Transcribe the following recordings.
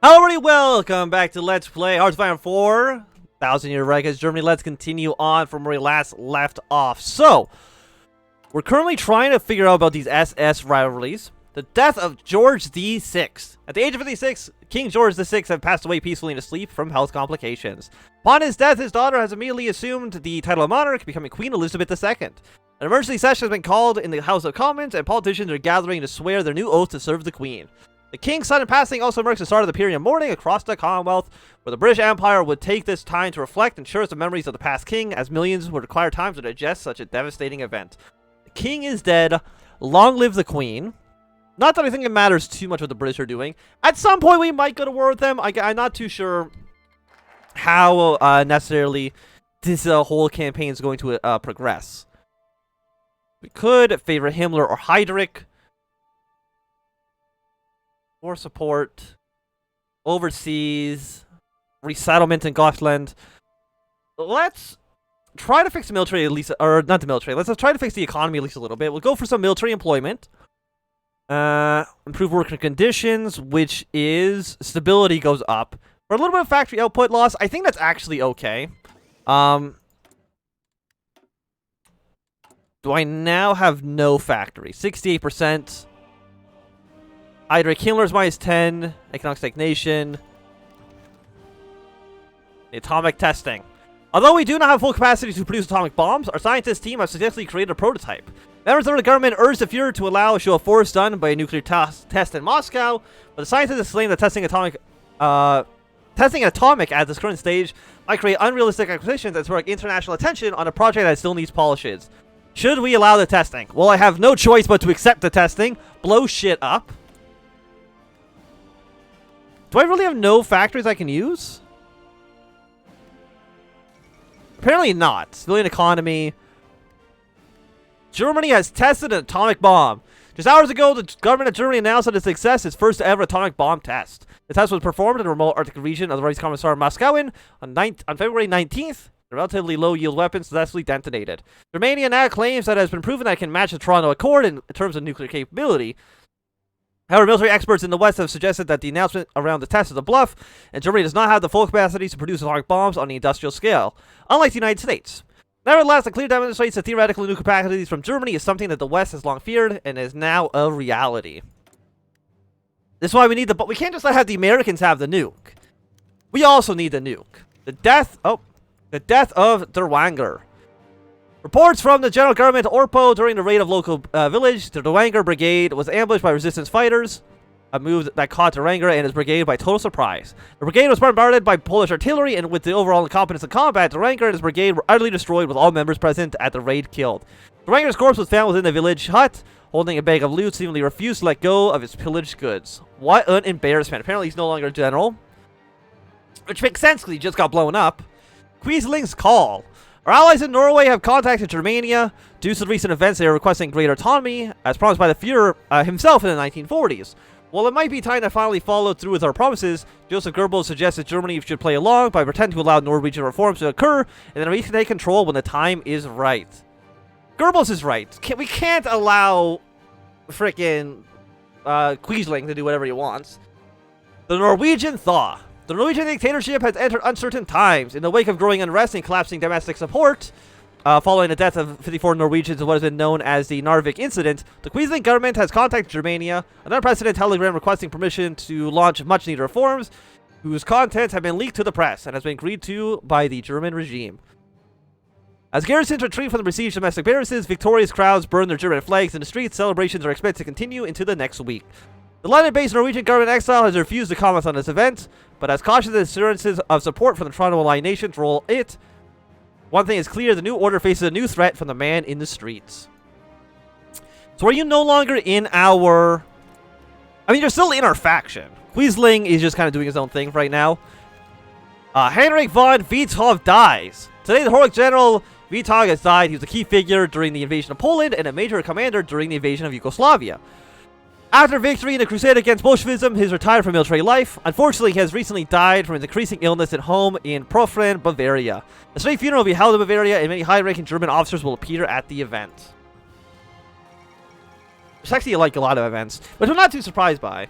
Hello everybody, welcome back to Let's Play HOI4, 1000-Year Reich as Germany. Let's continue on from where we last left off. So, we're currently trying to figure out about these SS rivalries. The death of George VI. At the age of 56, King George VI had passed away peacefully in his sleep from health complications. Upon his death, his daughter has immediately assumed the title of monarch, becoming Queen Elizabeth II. An emergency session has been called in the House of Commons, and politicians are gathering to swear their new oath to serve the Queen. The King's sudden passing also marks the start of the period of mourning across the Commonwealth, where the British Empire would take this time to reflect and cherish the memories of the past king, as millions would require time to digest such a devastating event. The King is dead. Long live the Queen. Not that I think it matters too much what the British are doing. At some point, we might go to war with them. I'm not too sure how necessarily this whole campaign is going to progress. We could favor Himmler or Heydrich. War support, overseas, resettlement in Gotland. Let's try to fix the military at least, or not the military. Let's try to fix the economy at least a little bit. We'll go for some military employment. Improve working conditions, which is stability goes up. For a little bit of factory output loss, I think that's actually okay. Do I now have no factory? 68%. Heydrich Himmler's minus 10. Economic stagnation. The atomic testing. Although we do not have full capacity to produce atomic bombs, our scientist team has successfully created a prototype. Members of the government urged the Fuhrer to allow a show of force done by a nuclear test in Moscow, but the scientist is claiming that testing an atomic at this current stage might create unrealistic acquisitions and spark international attention on a project that still needs polishes. Should we allow the testing? Well, I have no choice but to accept the testing, blow shit up. Do I really have no factories I can use? Apparently not. Civilian economy. Germany has tested an atomic bomb. Just hours ago, the government of Germany announced that its success its first ever atomic bomb test. The test was performed in a remote Arctic region of the Reichskommissar Moskowin on February 19th. The relatively low-yield weapon successfully detonated. Germany now claims that it has been proven that it can match the Toronto Accord in terms of nuclear capability. However, military experts in the West have suggested that the announcement around the test is a bluff, and Germany does not have the full capacity to produce atomic bombs on the industrial scale, unlike the United States. Nevertheless, the clear demonstrates that theoretical nuclear capacities from Germany is something that the West has long feared, and is now a reality. This is why we need but we can't just have the Americans have the nuke. We also need the nuke. The death of Der Wanger. Reports from the general government Orpo during the raid of local village. The Wanger brigade was ambushed by resistance fighters, a move that caught Der Wanger and his brigade by total surprise. The brigade was bombarded by Polish artillery, and with the overall incompetence in combat, Der Wanger and his brigade were utterly destroyed, with all members present at the raid killed. Der Wanger's corpse was found within the village hut, holding a bag of loot, seemingly refused to let go of his pillaged goods. What an embarrassment. Apparently he's no longer a general, which makes sense because he just got blown up. Quisling's call. Our allies in Norway have contacted Germania. Due to the recent events, they are requesting greater autonomy, as promised by the Fuhrer himself in the 1940s. While it might be time to finally follow through with our promises, Joseph Goebbels suggested Germany should play along by pretending to allow Norwegian reforms to occur, and then we can take control when the time is right. Goebbels is right. We can't allow frickin' Quisling to do whatever he wants. The Norwegian Thaw. The Norwegian dictatorship has entered uncertain times. In the wake of growing unrest and collapsing domestic support, following the death of 54 Norwegians in what has been known as the Narvik incident, the Queensland government has contacted Germania, an unprecedented telegram requesting permission to launch much-needed reforms, whose contents have been leaked to the press and has been agreed to by the German regime. As garrisons retreat from the besieged domestic barracks, victorious crowds burn their German flags in the streets. Celebrations are expected to continue into the next week. The London-based Norwegian government exile has refused to comment on this event, but has cautioned the assurances of support from the Toronto Allied nations roll it. One thing is clear, the new order faces a new threat from the man in the streets. So are you no longer in our... I mean, you're still in our faction. Quisling is just kind of doing his own thing right now. Heinrich von Witthoff dies. Today, the heroic general Witthoff has died. He was a key figure during the invasion of Poland and a major commander during the invasion of Yugoslavia. After victory in the crusade against Bolshevism, he has retired from military life. Unfortunately, he has recently died from his increasing illness at home in Profren, Bavaria. A state funeral will be held in Bavaria, and many high-ranking German officers will appear at the event. There's actually like a lot of events, which I'm not too surprised by.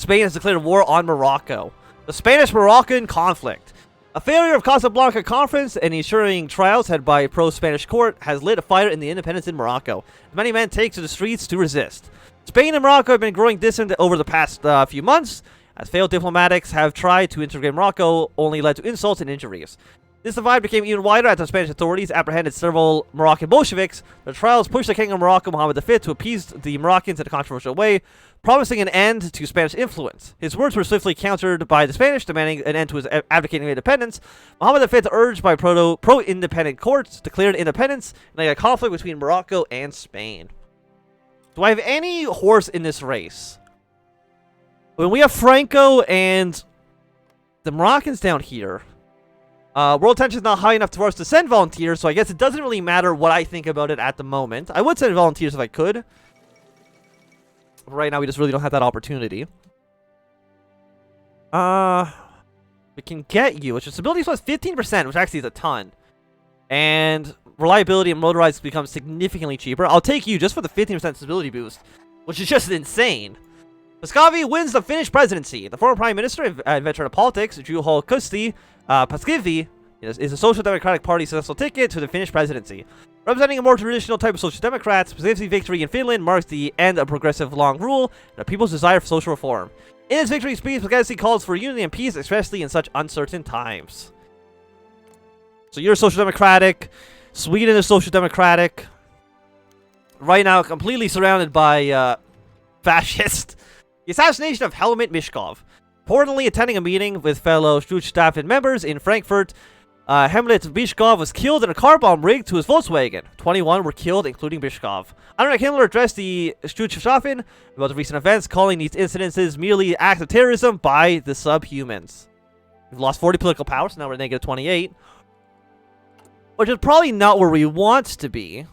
Spain has declared war on Morocco. The Spanish-Moroccan conflict. A failure of Casablanca Conference and ensuring trials headed by a pro-Spanish court has lit a fire in the independence in Morocco. Many men take to the streets to resist. Spain and Morocco have been growing distant over the past few months, as failed diplomatics have tried to integrate Morocco, only led to insults and injuries. This divide became even wider after Spanish authorities apprehended several Moroccan Bolsheviks. The trials pushed the King of Morocco, Mohammed V, to appease the Moroccans in a controversial way, promising an end to Spanish influence. His words were swiftly countered by the Spanish, demanding an end to his advocating independence. Mohammed V, urged by pro-independent courts, declared independence, and a conflict between Morocco and Spain. Do I have any horse in this race? When we have Franco and the Moroccans down here, world tension is not high enough for us to send volunteers, so I guess it doesn't really matter what I think about it at the moment. I would send volunteers if I could. But right now, we just really don't have that opportunity. We can get you, which is stability plus 15%, which actually is a ton. And reliability and motorized becomes significantly cheaper. I'll take you just for the 15% stability boost, which is just insane. Mishkov wins the Finnish Presidency. The former Prime Minister and veteran of politics, Juho Paskivi, is a Social Democratic Party successful ticket to the Finnish Presidency. Representing a more traditional type of Social Democrats, Paskivi's victory in Finland marks the end of progressive long rule and the people's desire for social reform. In his victory speech, Paskivi calls for unity and peace, especially in such uncertain times. So you're Social Democratic. Sweden is Social Democratic. Right now, completely surrounded by fascists. The assassination of Helmut Mishkov. Reportedly attending a meeting with fellow Schutzstaffen members in Frankfurt, Helmut Mishkov was killed in a car bomb rigged to his Volkswagen. 21 were killed, including Mishkov. Heinrich Himmler addressed the Schutzstaffen about the recent events, calling these incidences merely acts of terrorism by the subhumans. We've lost 40 political power, so now we're negative 28. Which is probably not where we want to be.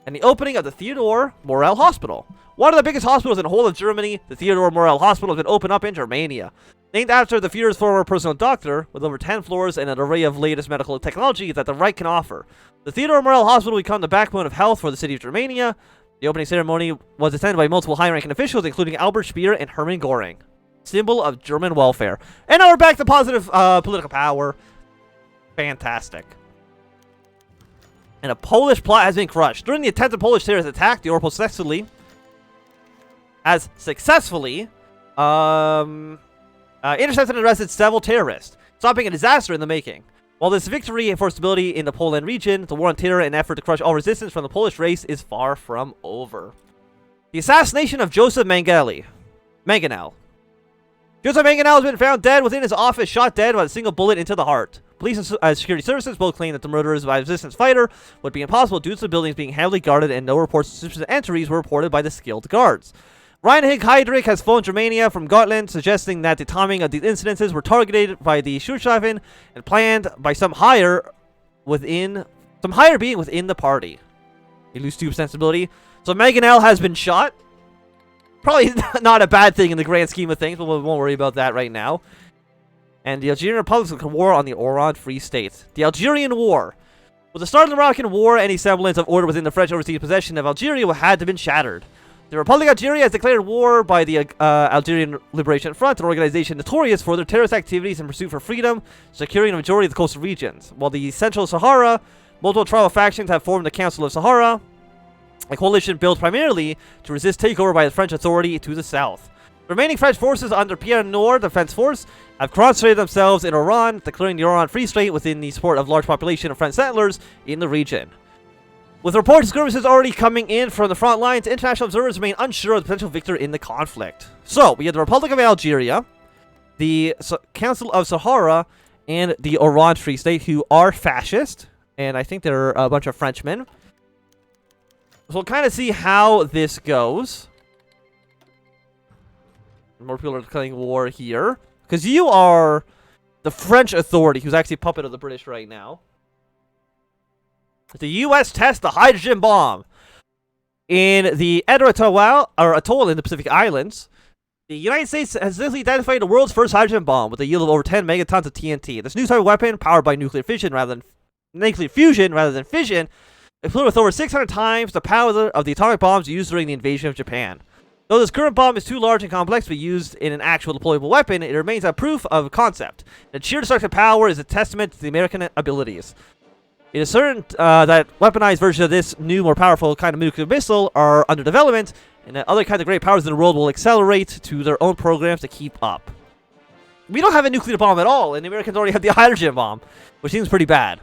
And the opening of the Theodore Morel Hospital. One of the biggest hospitals in the whole of Germany, the Theodore Morel Hospital has been opened up in Germania. Named after the Führer's former personal doctor, with over 10 floors and an array of latest medical technology that the Reich can offer. The Theodore Morel Hospital will become the backbone of health for the city of Germania. The opening ceremony was attended by multiple high-ranking officials, including Albert Speer and Hermann Göring. Symbol of German welfare. And now we're back to positive political power. Fantastic. And a Polish plot has been crushed. During the attempted Polish terrorist attack, the Orpal has successfully intercepted and arrested several terrorists, stopping a disaster in the making. While this victory for stability in the Poland region, the war on terror and effort to crush all resistance from the Polish race is far from over. The assassination of Joseph Manganel. Joseph Manganel has been found dead within his office, shot dead by a single bullet into the heart. Police and security services both claim that the murderers by a resistance fighter would be impossible due to the buildings being heavily guarded, and no reports of suspicious entries were reported by the skilled guards. Reinhard Heydrich has phoned Germania from Gotland, suggesting that the timing of these incidences were targeted by the Schutzstaffen and planned by some higher being within the party. You lose 2% stability. So Manganel has been shot. Probably not a bad thing in the grand scheme of things, but we won't worry about that right now. And the Algerian Republic's war on the Oran Free State. The Algerian War. With the start of the Moroccan War, any semblance of order within the French overseas possession of Algeria had to have been shattered. The Republic of Algeria has declared war by the Algerian Liberation Front, an organization notorious for their terrorist activities and pursuit for freedom, securing a majority of the coastal regions. While the Central Sahara, multiple tribal factions have formed the Council of Sahara, a coalition built primarily to resist takeover by the French authority to the south. The remaining French forces under Pierre Nord Defense Force have concentrated themselves in Oran, declaring the Oran Free State within the support of large population of French settlers in the region. With reports of skirmishes already coming in from the front lines, international observers remain unsure of the potential victor in the conflict. So, we have the Republic of Algeria, the Council of Sahara, and the Oran Free State, who are fascist, and I think they're a bunch of Frenchmen. So we'll kind of see how this goes. More people are declaring war here. Because you are the French authority, who's actually a puppet of the British right now. The U.S. tests the hydrogen bomb in the atoll in the Pacific Islands. The United States has successfully identified the world's first hydrogen bomb with a yield of over 10 megatons of TNT. This new type of weapon, powered by nuclear fusion rather than fission, exploded with over 600 times the power of the atomic bombs used during the invasion of Japan. Though this current bomb is too large and complex to be used in an actual deployable weapon, it remains a proof of concept. Its sheer destructive power is a testament to the American abilities. It is certain that weaponized versions of this new, more powerful kind of nuclear missile are under development, and that other kinds of great powers in the world will accelerate to their own programs to keep up. We don't have a nuclear bomb at all, and the Americans already have the hydrogen bomb, which seems pretty bad.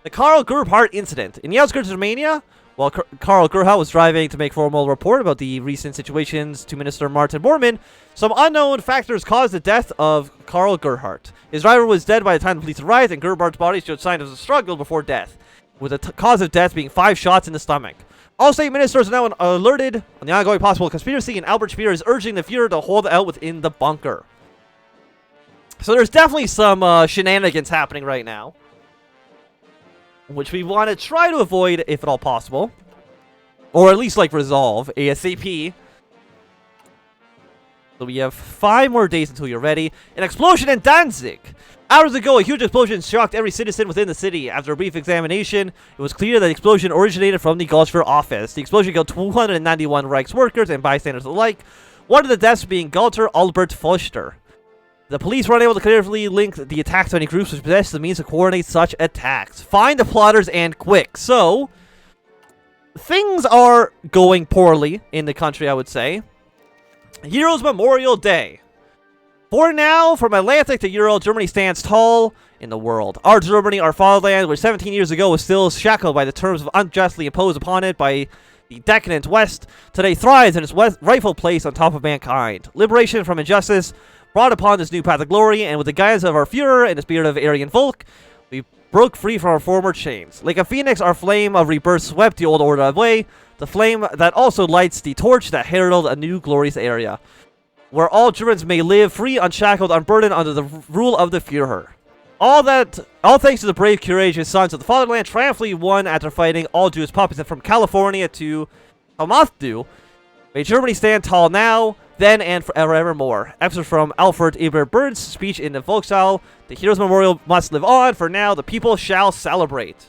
The Karl Gerhardt incident. In the outskirts of Romania, while Karl Gerhardt was driving to make formal report about the recent situations to Minister Martin Bormann, some unknown factors caused the death of Karl Gerhardt. His driver was dead by the time the police arrived, and Gerhardt's body showed signs of a struggle before death, with the cause of death being 5 shots in the stomach. All state ministers are now alerted on the ongoing possible conspiracy, and Albert Speer is urging the Fuhrer to hold out within the bunker. So there's definitely some shenanigans happening right now, which we want to try to avoid if at all possible. Or at least, like, resolve ASAP. So we have 5 more days until you're ready. An explosion in Danzig! Hours ago, a huge explosion shocked every citizen within the city. After a brief examination, it was clear that the explosion originated from the Gulfswehr office. The explosion killed 291 Reich's workers and bystanders alike, one of the deaths being Galter Albert Foster. The police were unable to clearly link the attacks to any groups which possessed the means to coordinate such attacks. Find the plotters and quick. So, things are going poorly in the country, I would say. Heroes Memorial Day. For now, from Atlantic to Ural, Germany stands tall in the world. Our Germany, our fatherland, which 17 years ago was still shackled by the terms of unjustly imposed upon it by the decadent West, today thrives in its rightful place on top of mankind. Liberation from injustice brought upon this new path of glory, and with the guidance of our Führer and the spirit of Aryan Volk, we broke free from our former chains. Like a phoenix, our flame of rebirth swept the old order away, the flame that also lights the torch that heralded a new glorious area, where all Germans may live free, unshackled, unburdened under the rule of the Führer. All thanks to the brave, courageous sons of the fatherland, triumphantly won after fighting all Jewish puppets from California to Helmut. May Germany stand tall now, then and forevermore. Excerpt from Alfred Eber Bird's speech in the Volkssaal. The Heroes Memorial must live on. For now, the people shall celebrate.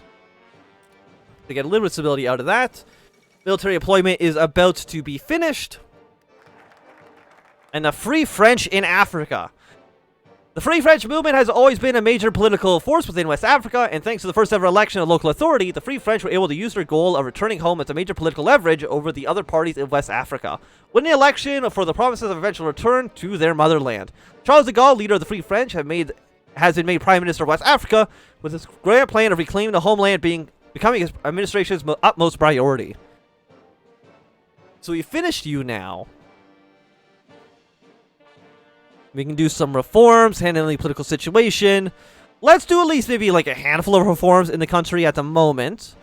To get a little bit of stability out of that. Military employment is about to be finished. And the Free French in Africa. The Free French movement has always been a major political force within West Africa, and thanks to the first ever election of local authority, the Free French were able to use their goal of returning home as a major political leverage over the other parties in West Africa, winning the election for the promises of eventual return to their motherland. Charles de Gaulle, leader of the Free French, has been made Prime Minister of West Africa, with his grand plan of reclaiming the homeland becoming his administration's utmost priority. So we finished you now. We can do some reforms, handling the political situation. Let's do at least maybe like a handful of reforms in the country at the moment.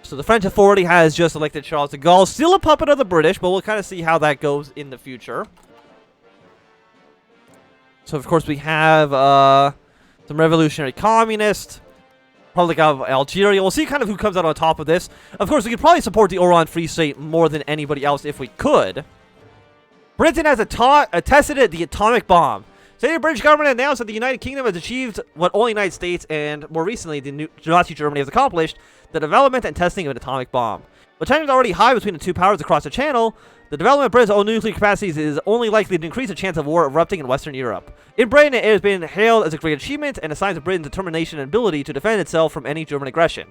So the French authority has just elected Charles de Gaulle. Still a puppet of the British, but we'll kind of see how that goes in the future. So of course we have some revolutionary communists. Republic of Algeria. We'll see kind of who comes out on top of this. Of course, we could probably support the Oran Free State more than anybody else if we could. Britain has tested the atomic bomb. Today, the British government announced that the United Kingdom has achieved what only the United States and, more recently, the Nazi Germany has accomplished, the development and testing of an atomic bomb. With tensions already high between the two powers across the channel, the development of Britain's own nuclear capacities is only likely to increase the chance of war erupting in Western Europe. In Britain, it has been hailed as a great achievement and a sign of Britain's determination and ability to defend itself from any German aggression.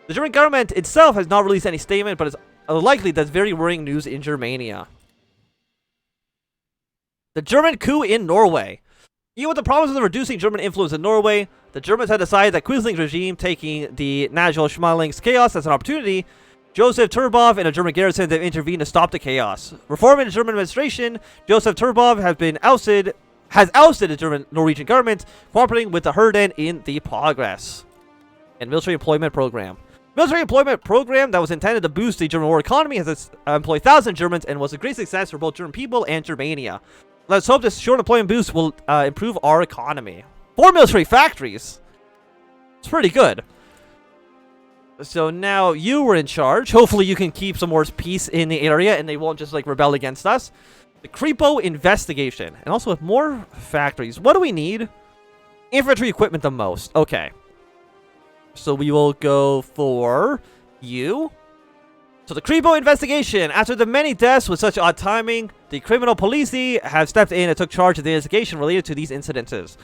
The German government itself has not released any statement, but it's likely that's very worrying news in Germania. The German coup in Norway. Even with the promises of reducing German influence in Norway, the Germans had decided that Quisling's regime, taking the Nagel Schmaling's chaos as an opportunity, Joseph Turbov and a German garrison have intervened to stop the chaos. Reforming the German administration, Joseph Turbov has ousted the Norwegian government, cooperating with the Herden in the progress. And military employment program. Military employment program that was intended to boost the German war economy has employed thousands of Germans and was a great success for both German people and Germania. Let's hope this short employment boost will improve our economy. 4 military factories. It's pretty good. So now you were in charge. Hopefully you can keep some more peace in the area and they won't just like rebel against us. The Creepo Investigation. And also with more factories. What do we need? Infantry equipment the most. Okay. So we will go for you. So So the Creepo Investigation. After the many deaths with such odd timing, the criminal police have stepped in and took charge of the investigation related to these incidences.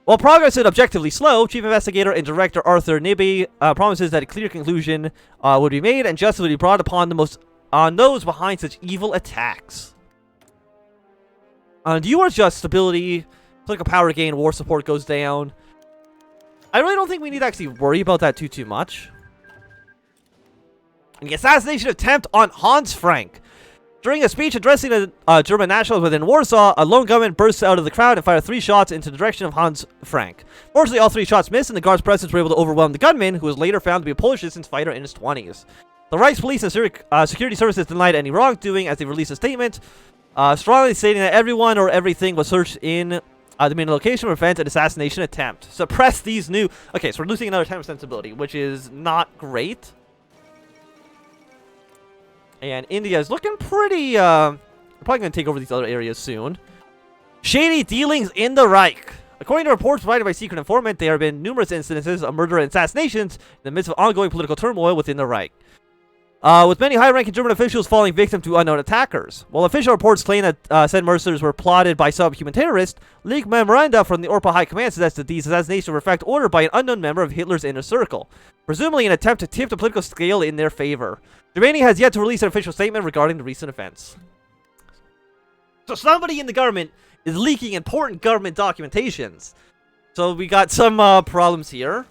While progress is objectively slow, Chief Investigator and Director Arthur Nibby promises that a clear conclusion would be made and justice would be brought upon those behind such evil attacks. Due to just stability, political power gain, war support goes down. I really don't think we need to actually worry about that too much. And the assassination attempt on Hans Frank. During a speech addressing the German nationals within Warsaw, a lone gunman burst out of the crowd and fired 3 shots into the direction of Hans Frank. Fortunately, all 3 shots missed, and the guards present were able to overwhelm the gunman, who was later found to be a Polish resistance fighter in his 20s. The Reich's police and security services denied any wrongdoing as they released a statement, strongly stating that everyone or everything was searched in the main location to prevent an assassination attempt. Suppress these new... Okay, so we're losing another 10% stability, which is not great. And India is looking pretty, we're probably going to take over these other areas soon. Shady dealings in the Reich. According to reports provided by secret informant, there have been numerous incidences of murder and assassinations in the midst of ongoing political turmoil within the Reich. With many high-ranking German officials falling victim to unknown attackers. While official reports claim that said murders were plotted by subhuman terrorists, leaked memoranda from the ORPA High Command suggest that these assassinations were in fact ordered by an unknown member of Hitler's inner circle, presumably an attempt to tip the political scale in their favor. Germany has yet to release an official statement regarding the recent events. So somebody in the government is leaking important government documentations. So we got some problems here.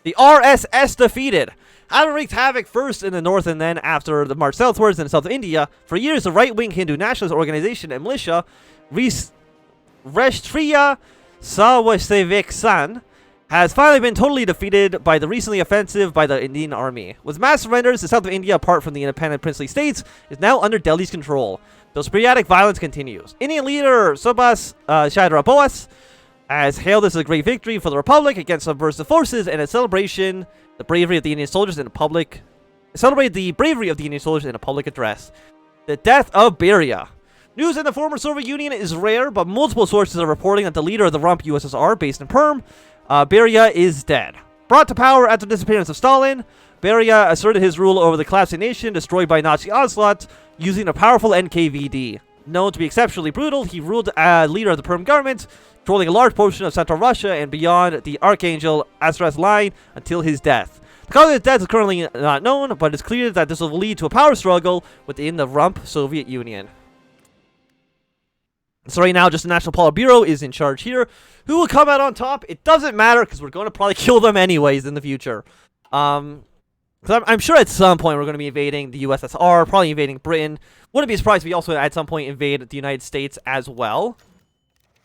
The RSS defeated. Having wreaked havoc first in the north and then after the march southwards in the south of India, for years the right-wing Hindu nationalist organization and militia, Rashtriya Swayamsevak Sangh, has finally been totally defeated by the recently offensive by the Indian army. With mass surrenders, the south of India, apart from the independent princely states, is now under Delhi's control, though sporadic violence continues. Indian leader Subhas Chandra Bose has hailed this as a great victory for the Republic against subversive forces and a celebration the bravery of the Indian soldiers in a public address. The Death of Beria. News in the former Soviet Union is rare, but multiple sources are reporting that the leader of the rump USSR, based in Perm, Beria, is dead. Brought to power after the disappearance of Stalin, Beria asserted his rule over the collapsing nation destroyed by Nazi onslaught using a powerful NKVD. Known to be exceptionally brutal, he ruled as leader of the Perm government, controlling a large portion of central Russia and beyond the Archangel Astras line until his death. The cause of his death is currently not known, but it's clear that this will lead to a power struggle within the rump Soviet Union. So right now, just the National Politburo is in charge here. Who will come out on top? It doesn't matter, because we're going to probably kill them anyways in the future. I'm sure at some point we're going to be invading the USSR, probably invading Britain. Wouldn't be surprised if we also at some point invade the United States as well.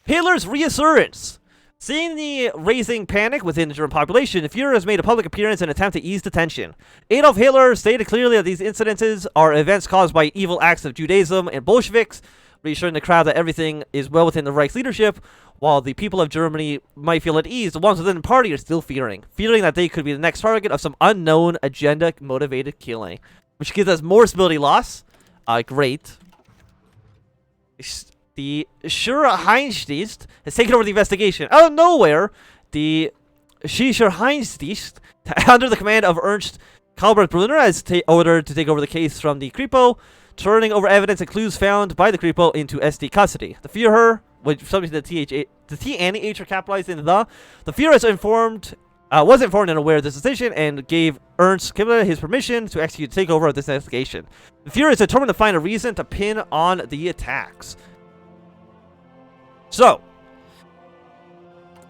Hitler's reassurance. Seeing the raising panic within the German population, the Führer has made a public appearance in an attempt to ease the tension. Adolf Hitler stated clearly that these incidences are events caused by evil acts of Judaism and Bolsheviks, reassuring the crowd that everything is well within the Reich's leadership, while the people of Germany might feel at ease, the ones within the party are still fearing that they could be the next target of some unknown agenda-motivated killing, which gives us more stability loss. Great. The Schurheinsticht has taken over the investigation. Out of nowhere, the Schurheinsticht, under the command of Ernst Kalbert-Brunner, has ordered to take over the case from the Creepo, turning over evidence and clues found by the Creepo into SD custody. The Führer, which something the T and the H are capitalized in the Führer was informed and aware of this decision and gave Ernst Kimmler his permission to execute the takeover of this investigation. The Führer is determined to find a reason to pin on the attacks. So,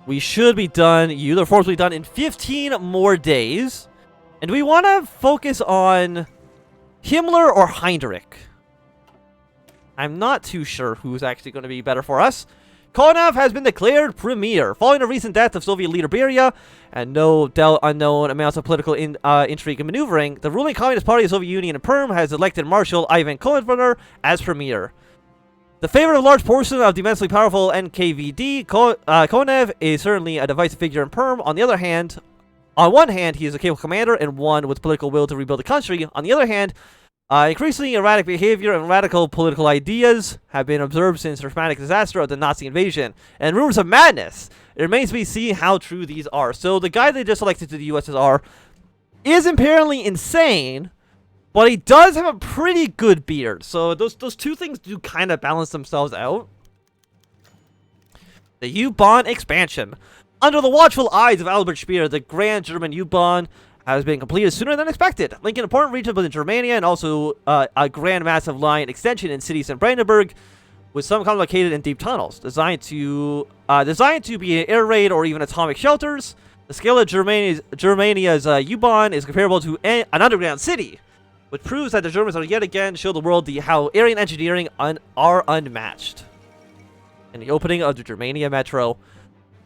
we should be done, the reforms will be done in 15 more days. And we want to focus on Himmler or Heinrich. I'm not too sure who's actually going to be better for us. Konov has been declared premier. Following the recent death of Soviet leader Beria, and no doubt unknown amounts of political intrigue and maneuvering, the ruling Communist Party of the Soviet Union in Perm has elected Marshal Ivan Konevner as premier. The favorite of a large portion of the immensely powerful NKVD, Konev is certainly a divisive figure in Perm. On one hand, he is a capable commander and one with political will to rebuild the country. On the other hand, increasingly erratic behavior and radical political ideas have been observed since the traumatic disaster of the Nazi invasion, and rumors of madness. It remains to be seen how true these are. So the guy they just elected to the USSR is apparently insane, But he does have a pretty good beard. So those two things do kind of balance themselves out. The U-Bahn expansion. Under the watchful eyes of Albert Speer, the Grand German U-Bahn has been completed sooner than expected, linking important regions within Germania and also a grand massive line extension in cities in Brandenburg, with some complicated and deep tunnels designed to be air raid or even atomic shelters. The scale of Germania's U-Bahn is comparable to an underground city, which proves that the Germans are yet again show the world how Aryan engineering are unmatched. In the opening of the Germania Metro,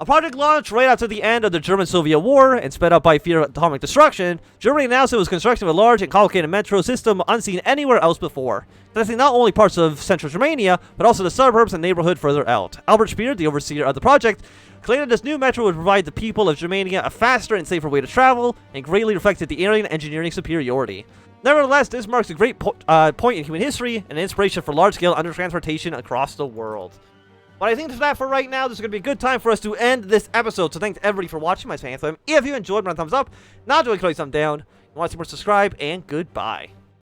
a project launched right after the end of the German-Soviet War and sped up by fear of atomic destruction, Germany announced it was constructing a large and complicated metro system unseen anywhere else before, connecting not only parts of central Germania, but also the suburbs and neighborhood further out. Albert Speer, the overseer of the project, claimed that this new metro would provide the people of Germania a faster and safer way to travel, and greatly reflected the Aryan engineering superiority. Nevertheless, this marks a great point in human history and an inspiration for large-scale undertransportation across the world. But I think that's that for right now. This is going to be a good time for us to end this episode. So thanks everybody for watching my Anthem. If you enjoyed, run a thumbs up. Not doing, click thumbs down. If you want to see more, subscribe, and goodbye.